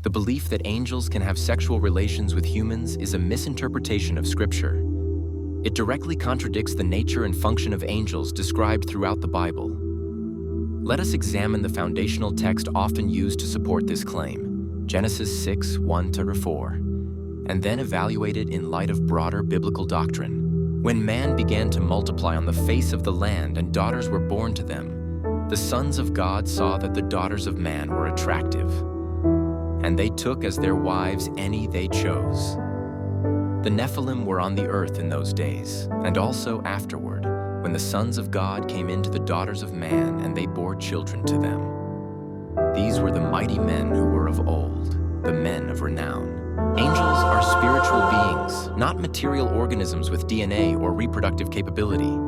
The belief that angels can have sexual relations with humans is a misinterpretation of Scripture. It directly contradicts the nature and function of angels described throughout the Bible. Let us examine the foundational text often used to support this claim, Genesis 6:1-4, and then evaluate it in light of broader biblical doctrine. When man began to multiply on the face of the land and daughters were born to them, the sons of God saw that the daughters of man were attractive, and they took as their wives any they chose. The Nephilim were on the earth in those days, and also afterward, when the sons of God came into the daughters of man and they bore children to them. These were the mighty men who were of old, the men of renown. Angels are spiritual beings, not material organisms with DNA or reproductive capability.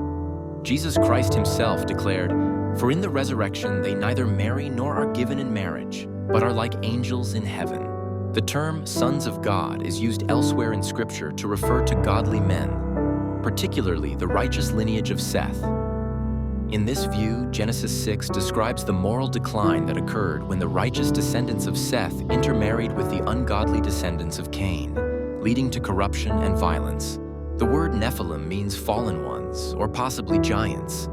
Jesus Christ himself declared, "For in the resurrection they neither marry nor are given in marriage, but are like angels in heaven." The term sons of God is used elsewhere in Scripture to refer to godly men, particularly the righteous lineage of Seth. In this view, Genesis 6 describes the moral decline that occurred when the righteous descendants of Seth intermarried with the ungodly descendants of Cain, leading to corruption and violence. The word Nephilim means fallen ones, or possibly giants,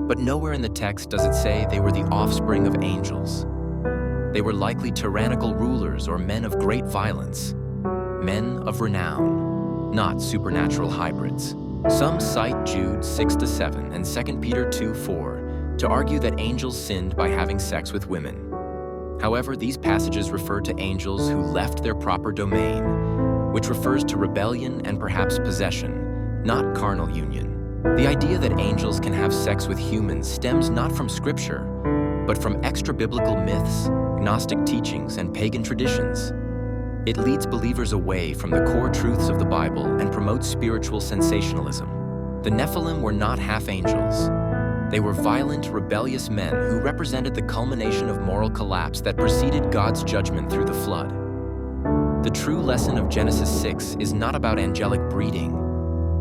but nowhere in the text does it say they were the offspring of angels. They were likely tyrannical rulers or men of great violence, men of renown, not supernatural hybrids. Some cite Jude 6-7 and 2 Peter 2:4 to argue that angels sinned by having sex with women. However, these passages refer to angels who left their proper domain, which refers to rebellion and perhaps possession, not carnal union. The idea that angels can have sex with humans stems not from Scripture, but from extra-biblical myths, Gnostic teachings, and pagan traditions. It leads believers away from the core truths of the Bible and promotes spiritual sensationalism. The Nephilim were not half angels. They were violent, rebellious men who represented the culmination of moral collapse that preceded God's judgment through the flood. The true lesson of Genesis 6 is not about angelic breeding.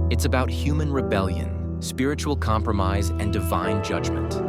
It's about human rebellion, spiritual compromise, and divine judgment.